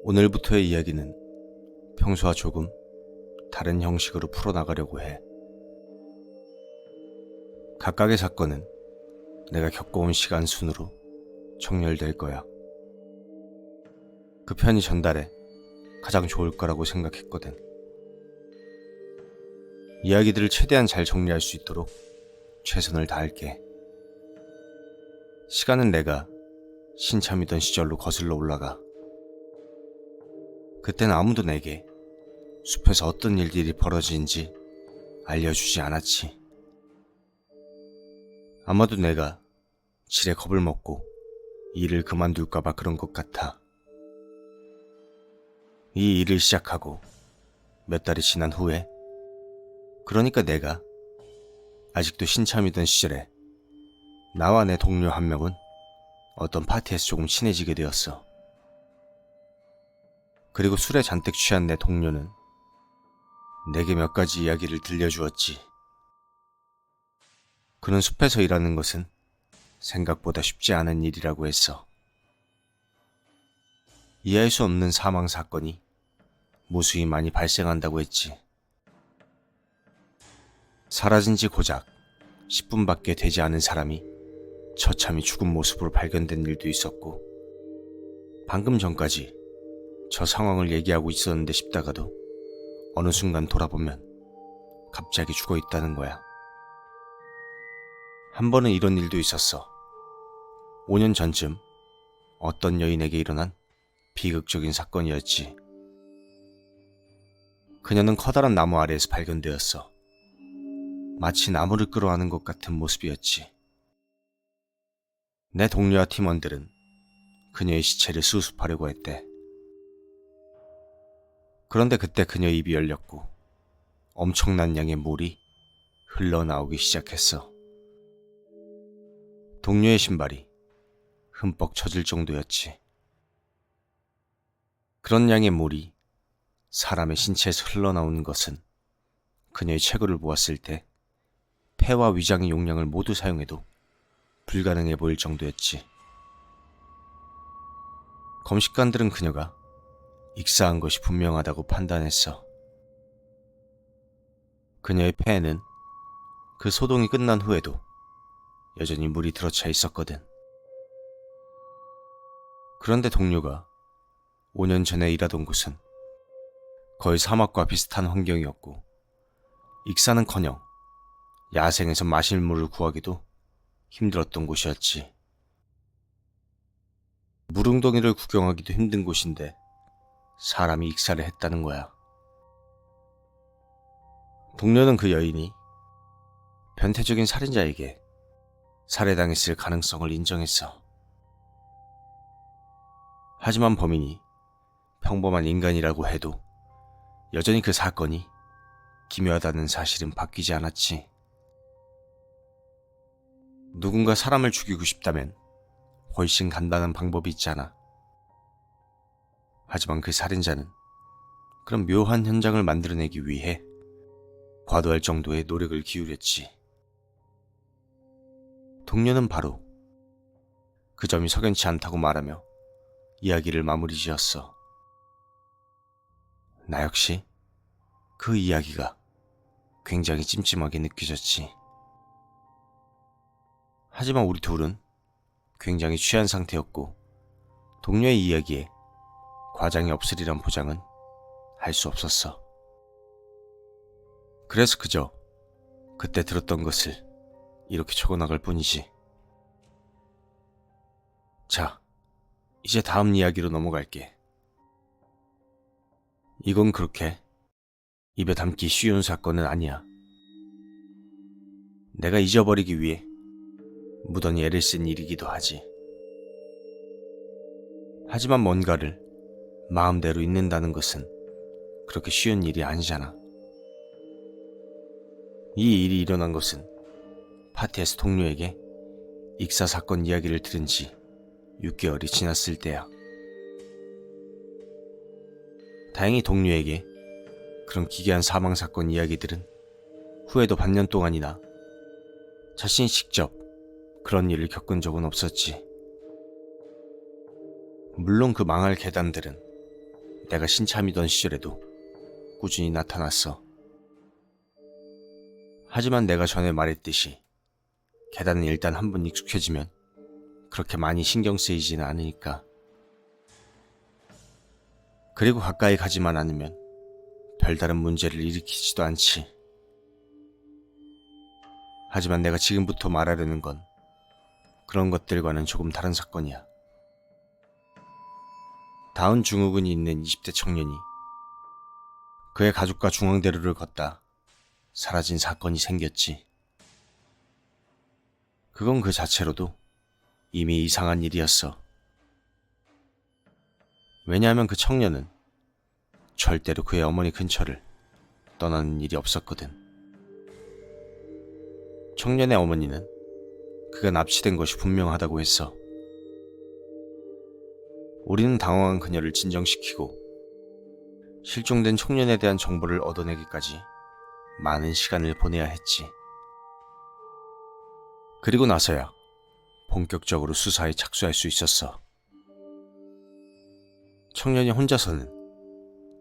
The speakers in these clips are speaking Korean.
오늘부터의 이야기는 평소와 조금 다른 형식으로 풀어나가려고 해. 각각의 사건은 내가 겪어온 시간 순으로 정렬될 거야. 그 편이 전달에 가장 좋을 거라고 생각했거든. 이야기들을 최대한 잘 정리할 수 있도록 최선을 다할게. 시간은 내가 신참이던 시절로 거슬러 올라가. 그땐 아무도 내게 숲에서 어떤 일들이 벌어지는지 알려주지 않았지. 아마도 내가 질에 겁을 먹고 일을 그만둘까봐 그런 것 같아. 이 일을 시작하고 몇 달이 지난 후에, 그러니까 내가 아직도 신참이던 시절에 나와 내 동료 한 명은 어떤 파티에서 조금 친해지게 되었어. 그리고 술에 잔뜩 취한 내 동료는 내게 몇 가지 이야기를 들려주었지. 그는 숲에서 일하는 것은 생각보다 쉽지 않은 일이라고 했어. 이해할 수 없는 사망 사건이 무수히 많이 발생한다고 했지. 사라진 지 고작 10분밖에 되지 않은 사람이 처참히 죽은 모습으로 발견된 일도 있었고, 방금 전까지 저 상황을 얘기하고 있었는데 싶다가도 어느 순간 돌아보면 갑자기 죽어 있다는 거야. 한 번은 이런 일도 있었어. 5년 전쯤 어떤 여인에게 일어난 비극적인 사건이었지. 그녀는 커다란 나무 아래에서 발견되었어. 마치 나무를 끌어안은 것 같은 모습이었지. 내 동료와 팀원들은 그녀의 시체를 수습하려고 했대. 그런데 그때 그녀의 입이 열렸고 엄청난 양의 물이 흘러나오기 시작했어. 동료의 신발이 흠뻑 젖을 정도였지. 그런 양의 물이 사람의 신체에서 흘러나오는 것은 그녀의 체구를 보았을 때 폐와 위장의 용량을 모두 사용해도 불가능해 보일 정도였지. 검식관들은 그녀가 익사한 것이 분명하다고 판단했어. 그녀의 폐에는 그 소동이 끝난 후에도 여전히 물이 들어차 있었거든. 그런데 동료가 5년 전에 일하던 곳은 거의 사막과 비슷한 환경이었고, 익사는커녕 야생에서 마실 물을 구하기도 힘들었던 곳이었지. 물웅덩이를 구경하기도 힘든 곳인데 사람이 익사를 했다는 거야. 동료는 그 여인이 변태적인 살인자에게 살해당했을 가능성을 인정했어. 하지만 범인이 평범한 인간이라고 해도 여전히 그 사건이 기묘하다는 사실은 바뀌지 않았지. 누군가 사람을 죽이고 싶다면 훨씬 간단한 방법이 있잖아. 하지만 그 살인자는 그런 묘한 현장을 만들어내기 위해 과도할 정도의 노력을 기울였지. 동료는 바로 그 점이 석연치 않다고 말하며 이야기를 마무리 지었어. 나 역시 그 이야기가 굉장히 찜찜하게 느껴졌지. 하지만 우리 둘은 굉장히 취한 상태였고 동료의 이야기에 과장이 없으리란 보장은 할 수 없었어. 그래서 그저 그때 들었던 것을 이렇게 적어나갈 뿐이지. 자, 이제 다음 이야기로 넘어갈게. 이건 그렇게 입에 담기 쉬운 사건은 아니야. 내가 잊어버리기 위해 무던히 애를 쓴 일이기도 하지. 하지만 뭔가를 마음대로 잊는다는 것은 그렇게 쉬운 일이 아니잖아. 이 일이 일어난 것은 파티에서 동료에게 익사 사건 이야기를 들은 지 6개월이 지났을 때야. 다행히 동료에게 그런 기괴한 사망 사건 이야기들은 후에도 반년 동안이나 자신이 직접 그런 일을 겪은 적은 없었지. 물론 그 망할 계단들은 내가 신참이던 시절에도 꾸준히 나타났어. 하지만 내가 전에 말했듯이 계단은 일단 한번 익숙해지면 그렇게 많이 신경 쓰이지는 않으니까. 그리고 가까이 가지만 않으면 별다른 문제를 일으키지도 않지. 하지만 내가 지금부터 말하려는 건 그런 것들과는 조금 다른 사건이야. 다운 증후군이 있는 20대 청년이 그의 가족과 중앙대로를 걷다 사라진 사건이 생겼지. 그건 그 자체로도 이미 이상한 일이었어. 왜냐하면 그 청년은 절대로 그의 어머니 근처를 떠나는 일이 없었거든. 청년의 어머니는 그가 납치된 것이 분명하다고 했어. 우리는 당황한 그녀를 진정시키고 실종된 청년에 대한 정보를 얻어내기까지 많은 시간을 보내야 했지. 그리고 나서야 본격적으로 수사에 착수할 수 있었어. 청년이 혼자서는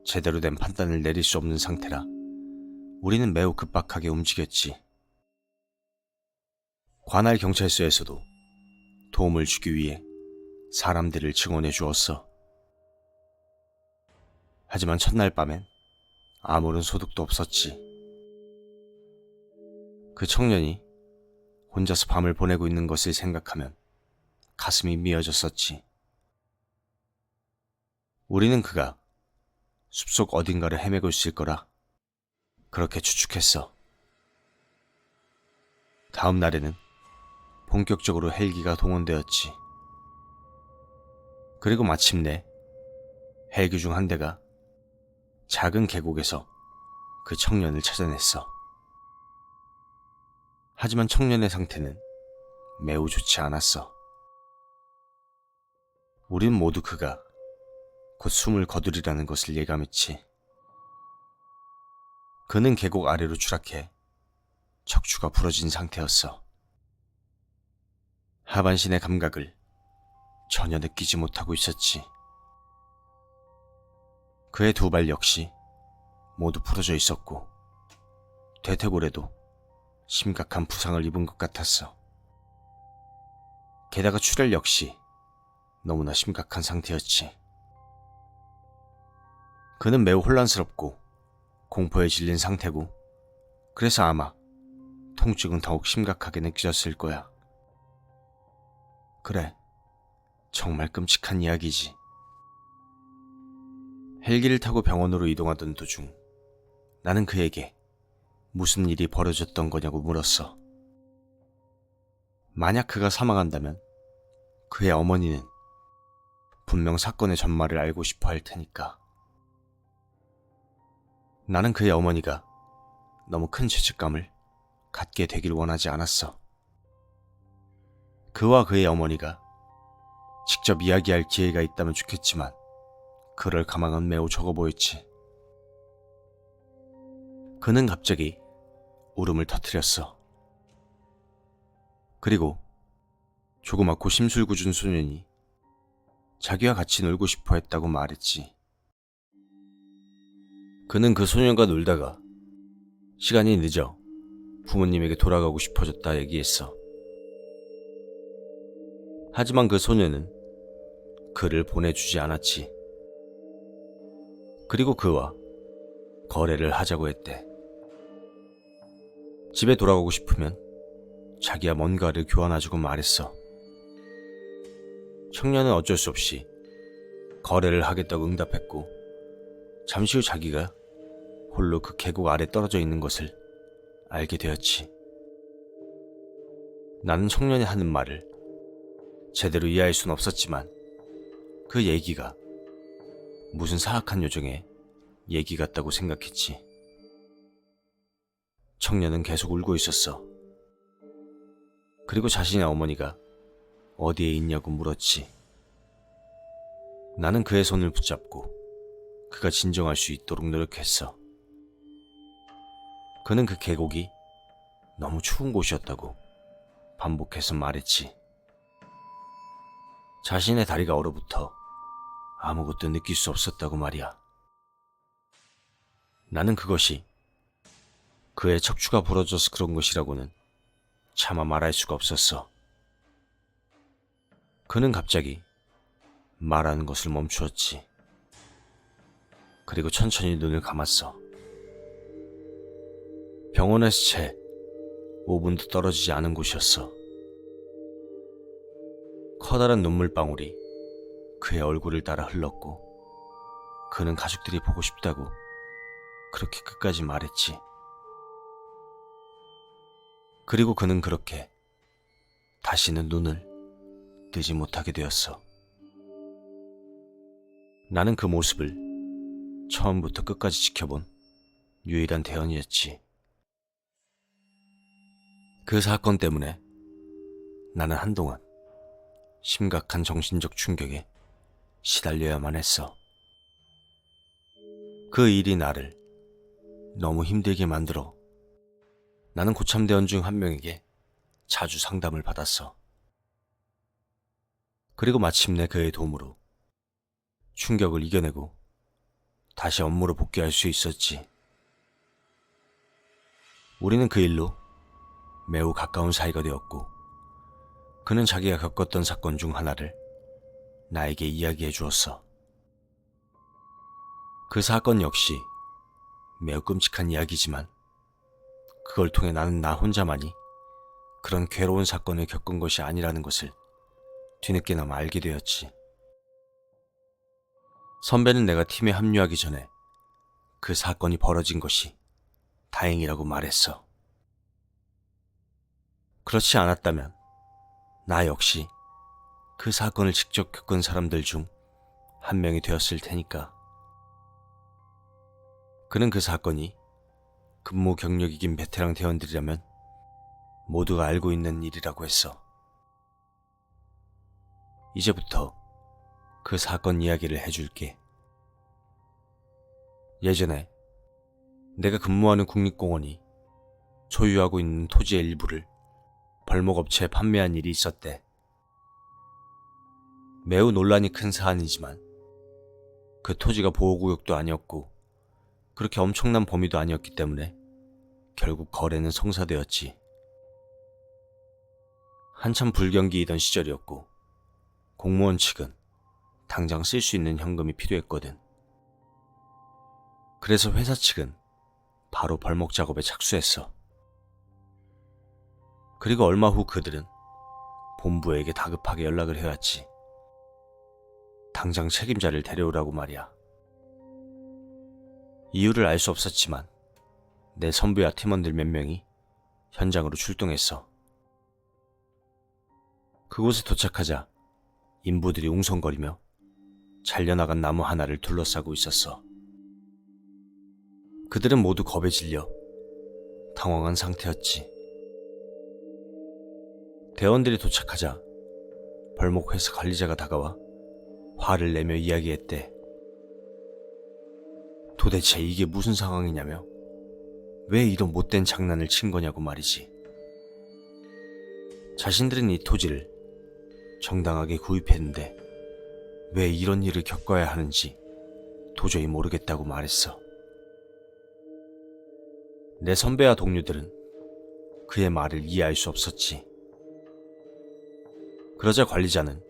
제대로 된 판단을 내릴 수 없는 상태라 우리는 매우 급박하게 움직였지. 관할 경찰서에서도 도움을 주기 위해 사람들을 증원해 주었어. 하지만 첫날 밤엔 아무런 소득도 없었지. 그 청년이 혼자서 밤을 보내고 있는 것을 생각하면 가슴이 미어졌었지. 우리는 그가 숲속 어딘가를 헤매고 있을 거라 그렇게 추측했어. 다음 날에는 본격적으로 헬기가 동원되었지. 그리고 마침내 헬기 중 한 대가 작은 계곡에서 그 청년을 찾아냈어. 하지만 청년의 상태는 매우 좋지 않았어. 우린 모두 그가 곧 숨을 거두리라는 것을 예감했지. 그는 계곡 아래로 추락해 척추가 부러진 상태였어. 하반신의 감각을 전혀 느끼지 못하고 있었지. 그의 두 발 역시 모두 부러져 있었고 대퇴골에도 심각한 부상을 입은 것 같았어. 게다가 출혈 역시 너무나 심각한 상태였지. 그는 매우 혼란스럽고 공포에 질린 상태고 그래서 아마 통증은 더욱 심각하게 느껴졌을 거야. 그래, 정말 끔찍한 이야기지. 헬기를 타고 병원으로 이동하던 도중 나는 그에게 무슨 일이 벌어졌던 거냐고 물었어. 만약 그가 사망한다면 그의 어머니는 분명 사건의 전말을 알고 싶어 할 테니까. 나는 그의 어머니가 너무 큰 죄책감을 갖게 되길 원하지 않았어. 그와 그의 어머니가 직접 이야기할 기회가 있다면 좋겠지만 그럴 가망은 매우 적어 보였지. 그는 갑자기 울음을 터뜨렸어. 그리고 조그맣고 심술궂은 소년이 자기와 같이 놀고 싶어 했다고 말했지. 그는 그 소년과 놀다가 시간이 늦어 부모님에게 돌아가고 싶어졌다 얘기했어. 하지만 그 소년은 그를 보내주지 않았지. 그리고 그와 거래를 하자고 했대. 집에 돌아가고 싶으면 자기와 뭔가를 교환하자고 말했어. 청년은 어쩔 수 없이 거래를 하겠다고 응답했고 잠시 후 자기가 홀로 그 계곡 아래 떨어져 있는 것을 알게 되었지. 나는 청년이 하는 말을 제대로 이해할 순 없었지만 그 얘기가 무슨 사악한 요정의 얘기 같다고 생각했지. 청년은 계속 울고 있었어. 그리고 자신의 어머니가 어디에 있냐고 물었지. 나는 그의 손을 붙잡고 그가 진정할 수 있도록 노력했어. 그는 그 계곡이 너무 추운 곳이었다고 반복해서 말했지. 자신의 다리가 얼어붙어 아무것도 느낄 수 없었다고 말이야. 나는 그것이 그의 척추가 부러져서 그런 것이라고는 차마 말할 수가 없었어. 그는 갑자기 말하는 것을 멈추었지. 그리고 천천히 눈을 감았어. 병원에서 채 5분도 떨어지지 않은 곳이었어. 커다란 눈물방울이 그의 얼굴을 따라 흘렀고 그는 가족들이 보고 싶다고 그렇게 끝까지 말했지. 그리고 그는 그렇게 다시는 눈을 뜨지 못하게 되었어. 나는 그 모습을 처음부터 끝까지 지켜본 유일한 대원이었지. 그 사건 때문에 나는 한동안 심각한 정신적 충격에 시달려야만 했어. 그 일이 나를 너무 힘들게 만들어 나는 고참대원 중 한 명에게 자주 상담을 받았어. 그리고 마침내 그의 도움으로 충격을 이겨내고 다시 업무로 복귀할 수 있었지. 우리는 그 일로 매우 가까운 사이가 되었고 그는 자기가 겪었던 사건 중 하나를 나에게 이야기해 주었어. 그 사건 역시 매우 끔찍한 이야기지만 그걸 통해 나는 나 혼자만이 그런 괴로운 사건을 겪은 것이 아니라는 것을 뒤늦게나마 알게 되었지. 선배는 내가 팀에 합류하기 전에 그 사건이 벌어진 것이 다행이라고 말했어. 그렇지 않았다면 나 역시 그 사건을 직접 겪은 사람들 중 한 명이 되었을 테니까. 그는 그 사건이 근무 경력이 긴 베테랑 대원들이라면 모두가 알고 있는 일이라고 했어. 이제부터 그 사건 이야기를 해줄게. 예전에 내가 근무하는 국립공원이 소유하고 있는 토지의 일부를 벌목업체에 판매한 일이 있었대. 매우 논란이 큰 사안이지만 그 토지가 보호구역도 아니었고 그렇게 엄청난 범위도 아니었기 때문에 결국 거래는 성사되었지. 한참 불경기이던 시절이었고 공무원 측은 당장 쓸 수 있는 현금이 필요했거든. 그래서 회사 측은 바로 벌목 작업에 착수했어. 그리고 얼마 후 그들은 본부에게 다급하게 연락을 해왔지. 당장 책임자를 데려오라고 말이야. 이유를 알 수 없었지만 내 선배와 팀원들 몇 명이 현장으로 출동했어. 그곳에 도착하자 인부들이 웅성거리며 잘려나간 나무 하나를 둘러싸고 있었어. 그들은 모두 겁에 질려 당황한 상태였지. 대원들이 도착하자 벌목회사 관리자가 다가와 화를 내며 이야기했대. 도대체 이게 무슨 상황이냐며 왜 이런 못된 장난을 친 거냐고 말이지. 자신들은 이 토지를 정당하게 구입했는데 왜 이런 일을 겪어야 하는지 도저히 모르겠다고 말했어. 내 선배와 동료들은 그의 말을 이해할 수 없었지. 그러자 관리자는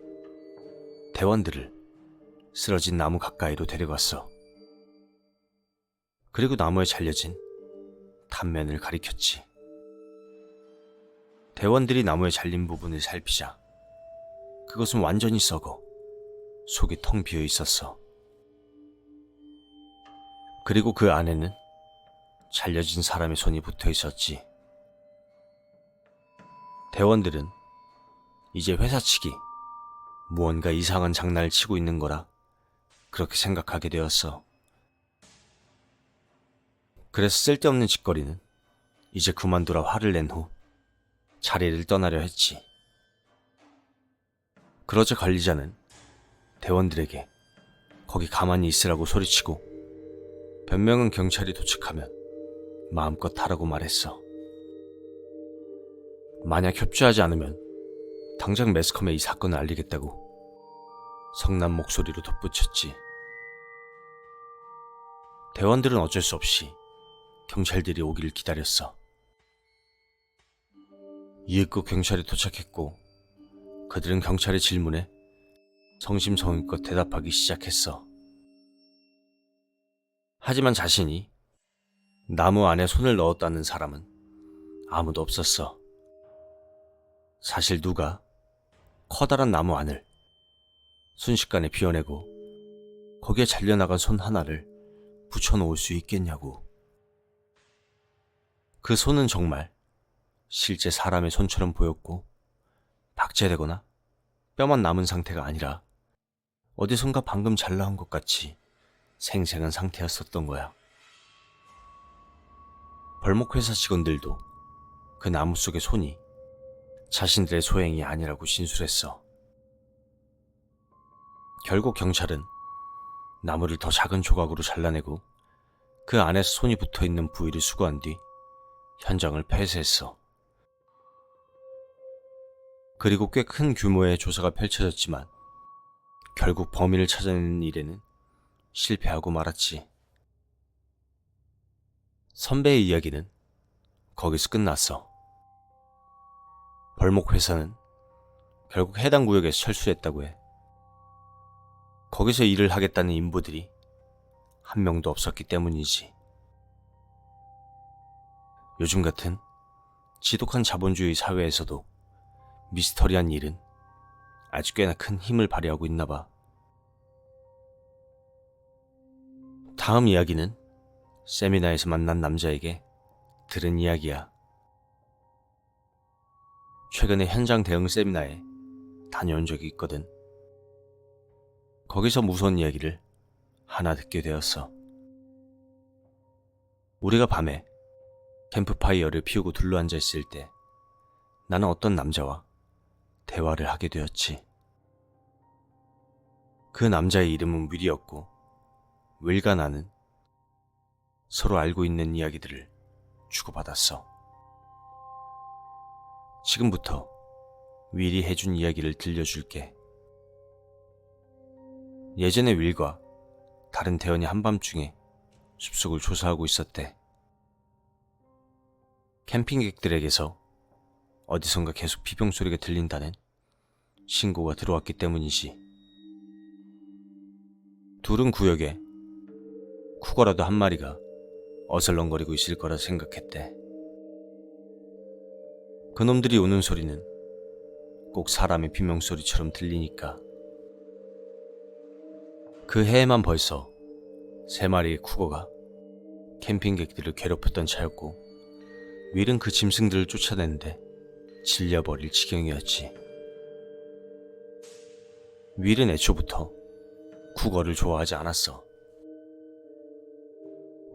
대원들을 쓰러진 나무 가까이로 데려갔어. 그리고 나무에 잘려진 단면을 가리켰지. 대원들이 나무에 잘린 부분을 살피자 그것은 완전히 썩어 속이 텅 비어 있었어. 그리고 그 안에는 잘려진 사람의 손이 붙어 있었지. 대원들은 이제 회사 측이 무언가 이상한 장난을 치고 있는 거라 그렇게 생각하게 되었어. 그래서 쓸데없는 짓거리는 이제 그만두라 화를 낸 후 자리를 떠나려 했지. 그러자 관리자는 대원들에게 거기 가만히 있으라고 소리치고 변명은 경찰이 도착하면 마음껏 하라고 말했어. 만약 협조하지 않으면 당장 매스컴에 이 사건을 알리겠다고 성난 목소리로 덧붙였지. 대원들은 어쩔 수 없이 경찰들이 오기를 기다렸어. 이윽고 경찰이 도착했고 그들은 경찰의 질문에 성심성의껏 대답하기 시작했어. 하지만 자신이 나무 안에 손을 넣었다는 사람은 아무도 없었어. 사실 누가 커다란 나무 안을 순식간에 비워내고 거기에 잘려나간 손 하나를 붙여놓을 수 있겠냐고. 그 손은 정말 실제 사람의 손처럼 보였고 박제되거나 뼈만 남은 상태가 아니라 어디선가 방금 잘 나온 것 같이 생생한 상태였었던 거야. 벌목회사 직원들도 그 나무 속의 손이 자신들의 소행이 아니라고 진술했어. 결국 경찰은 나무를 더 작은 조각으로 잘라내고 그 안에서 손이 붙어있는 부위를 수거한 뒤 현장을 폐쇄했어. 그리고 꽤 큰 규모의 조사가 펼쳐졌지만 결국 범인을 찾아내는 일에는 실패하고 말았지. 선배의 이야기는 거기서 끝났어. 벌목회사는 결국 해당 구역에서 철수했다고 해. 거기서 일을 하겠다는 인부들이 한 명도 없었기 때문이지. 요즘 같은 지독한 자본주의 사회에서도 미스터리한 일은 아주 꽤나 큰 힘을 발휘하고 있나 봐. 다음 이야기는 세미나에서 만난 남자에게 들은 이야기야. 최근에 현장 대응 세미나에 다녀온 적이 있거든. 거기서 무서운 이야기를 하나 듣게 되었어. 우리가 밤에 캠프파이어를 피우고 둘러앉아 있을 때 나는 어떤 남자와 대화를 하게 되었지. 그 남자의 이름은 윌이었고 윌과 나는 서로 알고 있는 이야기들을 주고받았어. 지금부터 윌이 해준 이야기를 들려줄게. 예전에 윌과 다른 대원이 한밤중에 숲속을 조사하고 있었대. 캠핑객들에게서 어디선가 계속 비명소리가 들린다는 신고가 들어왔기 때문이지. 둘은 구역에 쿠거라도 한 마리가 어슬렁거리고 있을 거라 생각했대. 그놈들이 우는 소리는 꼭 사람의 비명소리처럼 들리니까. 그 해에만 벌써 3마리의 쿠거가 캠핑객들을 괴롭혔던 차였고 윌은 그 짐승들을 쫓아내는데 질려버릴 지경이었지. 윌은 애초부터 쿠거를 좋아하지 않았어.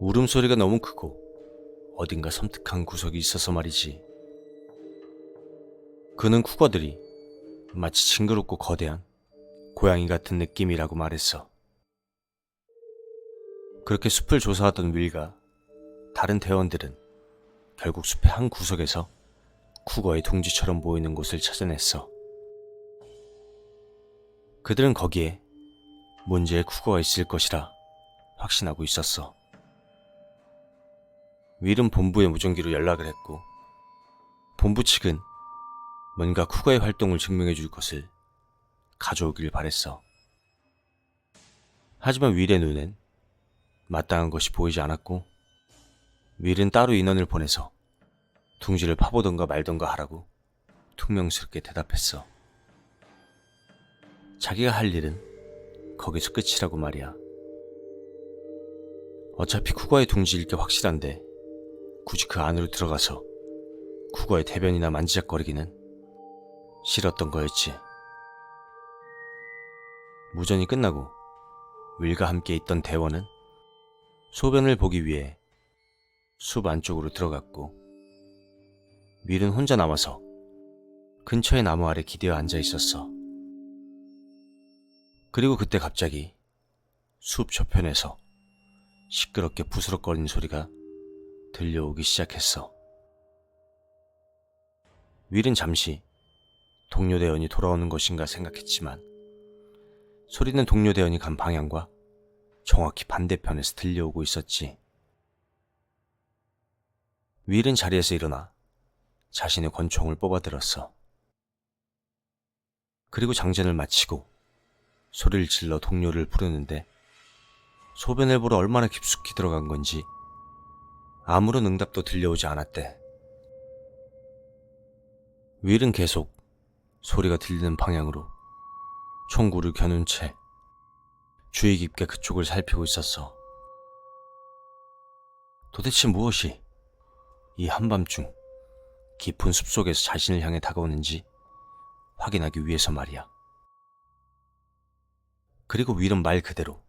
울음소리가 너무 크고 어딘가 섬뜩한 구석이 있어서 말이지. 그는 쿠거들이 마치 징그럽고 거대한 고양이 같은 느낌이라고 말했어. 그렇게 숲을 조사하던 윌과 다른 대원들은 결국 숲의 한 구석에서 쿠거의 둥지처럼 보이는 곳을 찾아냈어. 그들은 거기에 문제의 쿠거가 있을 것이라 확신하고 있었어. 윌은 본부에 무전기로 연락을 했고 본부 측은 뭔가 쿠거의 활동을 증명해 줄 것을 가져오길 바랬어. 하지만 윌의 눈엔 마땅한 것이 보이지 않았고 윌은 따로 인원을 보내서 둥지를 파보던가 말던가 하라고 퉁명스럽게 대답했어. 자기가 할 일은 거기서 끝이라고 말이야. 어차피 쿠거의 둥지일 게 확실한데 굳이 그 안으로 들어가서 쿠거의 대변이나 만지작거리기는 싫었던 거였지. 무전이 끝나고 윌과 함께 있던 대원은 소변을 보기 위해 숲 안쪽으로 들어갔고 윌은 혼자 남아서 근처의 나무 아래 기대어 앉아 있었어. 그리고 그때 갑자기 숲 저편에서 시끄럽게 부스럭거리는 소리가 들려오기 시작했어. 윌은 잠시 동료 대원이 돌아오는 것인가 생각했지만 소리는 동료 대원이 간 방향과 정확히 반대편에서 들려오고 있었지. 윌은 자리에서 일어나 자신의 권총을 뽑아들었어. 그리고 장전을 마치고 소리를 질러 동료를 부르는데 소변을 보러 얼마나 깊숙이 들어간 건지 아무런 응답도 들려오지 않았대. 윌은 계속 소리가 들리는 방향으로 총구를 겨눈 채 주의 깊게 그쪽을 살피고 있었어. 도대체 무엇이 이 한밤중 깊은 숲속에서 자신을 향해 다가오는지 확인하기 위해서 말이야. 그리고 윌은 말 그대로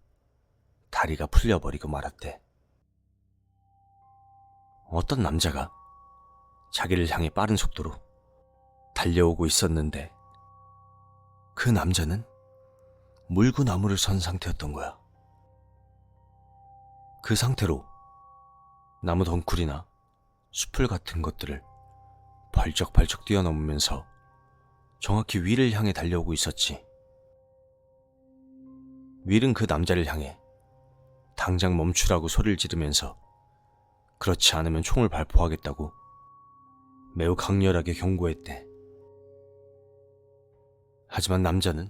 다리가 풀려버리고 말았대. 어떤 남자가 자기를 향해 빠른 속도로 달려오고 있었는데 그 남자는 물구나무를 선 상태였던 거야. 그 상태로 나무 덩굴이나 숲을 같은 것들을 벌쩍벌쩍 뛰어넘으면서 정확히 윌을 향해 달려오고 있었지. 윌은 그 남자를 향해 당장 멈추라고 소리를 지르면서 그렇지 않으면 총을 발포하겠다고 매우 강렬하게 경고했대. 하지만 남자는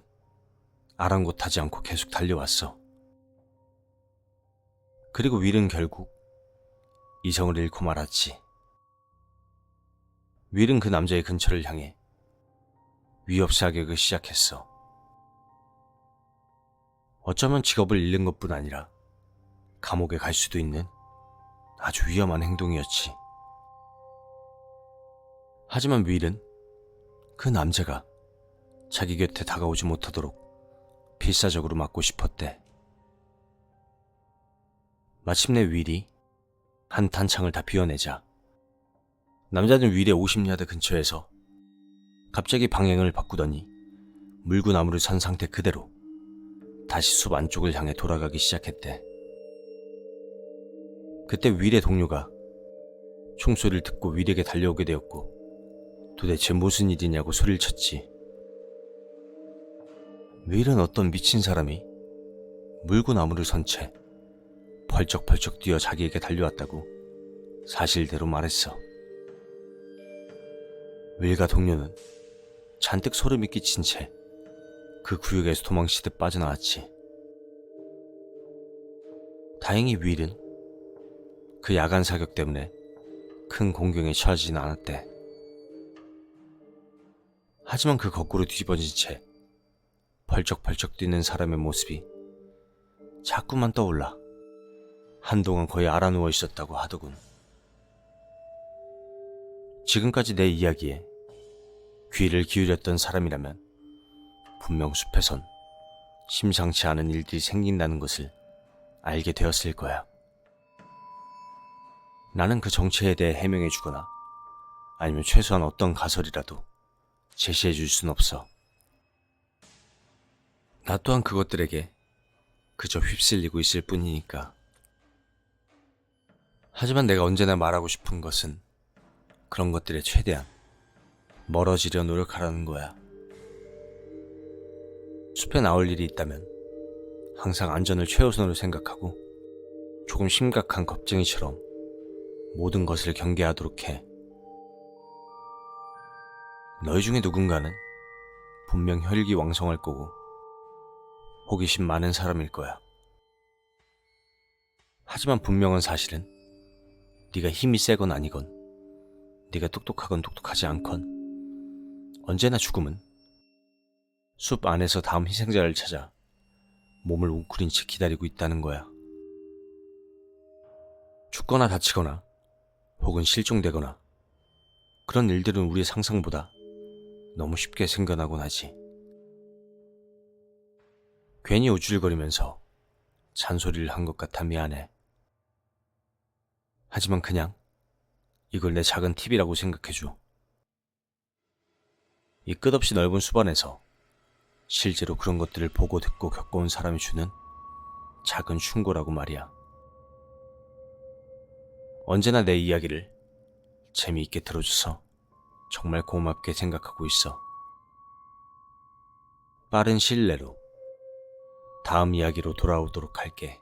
아랑곳하지 않고 계속 달려왔어. 그리고 윌은 결국 이성을 잃고 말았지. 윌은 그 남자의 근처를 향해 위협사격을 시작했어. 어쩌면 직업을 잃는 것뿐 아니라 감옥에 갈 수도 있는 아주 위험한 행동이었지. 하지만 윌은 그 남자가 자기 곁에 다가오지 못하도록 필사적으로 막고 싶었대. 마침내 윌이 한 탄창을 다 비워내자 남자는 윌의 50야드 근처에서 갑자기 방향을 바꾸더니 물구나무를 선 상태 그대로 다시 숲 안쪽을 향해 돌아가기 시작했대. 그때 윌의 동료가 총소리를 듣고 윌에게 달려오게 되었고 도대체 무슨 일이냐고 소리를 쳤지. 윌은 어떤 미친 사람이 물구나무를 선 채 펄쩍펄쩍 뛰어 자기에게 달려왔다고 사실대로 말했어. 윌과 동료는 잔뜩 소름이 끼친 채 그 구역에서 도망치듯 빠져나왔지. 다행히 윌은 그 야간 사격 때문에 큰 공경에 처하지는 않았대. 하지만 그 거꾸로 뒤집어진 채 펄쩍펄쩍 뛰는 사람의 모습이 자꾸만 떠올라 한동안 거의 알아누워 있었다고 하더군. 지금까지 내 이야기에 귀를 기울였던 사람이라면 분명 숲에선 심상치 않은 일들이 생긴다는 것을 알게 되었을 거야. 나는 그 정체에 대해 해명해주거나 아니면 최소한 어떤 가설이라도 제시해줄 순 없어. 나 또한 그것들에게 그저 휩쓸리고 있을 뿐이니까. 하지만 내가 언제나 말하고 싶은 것은 그런 것들에 최대한 멀어지려 노력하라는 거야. 숲에 나올 일이 있다면 항상 안전을 최우선으로 생각하고 조금 심각한 겁쟁이처럼 모든 것을 경계하도록 해. 너희 중에 누군가는 분명 혈기왕성할 거고 호기심 많은 사람일 거야. 하지만 분명한 사실은 네가 힘이 세건 아니건, 네가 똑똑하건 똑똑하지 않건 언제나 죽음은 숲 안에서 다음 희생자를 찾아 몸을 웅크린 채 기다리고 있다는 거야. 죽거나 다치거나 혹은 실종되거나 그런 일들은 우리의 상상보다 너무 쉽게 생겨나곤 하지. 괜히 우쭐거리면서 잔소리를 한 것 같아 미안해. 하지만 그냥 이걸 내 작은 팁이라고 생각해줘. 이 끝없이 넓은 숲 안에서 실제로 그런 것들을 보고 듣고 겪어온 사람이 주는 작은 충고라고 말이야. 언제나 내 이야기를 재미있게 들어줘서 정말 고맙게 생각하고 있어. 빠른 시일 내로 다음 이야기로 돌아오도록 할게.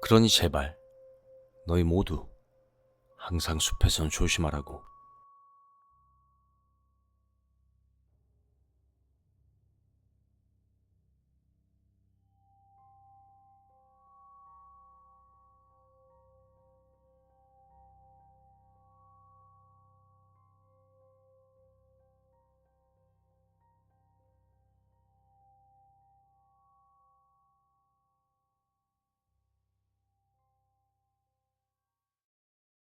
그러니 제발 너희 모두 항상 숲에선 조심하라고.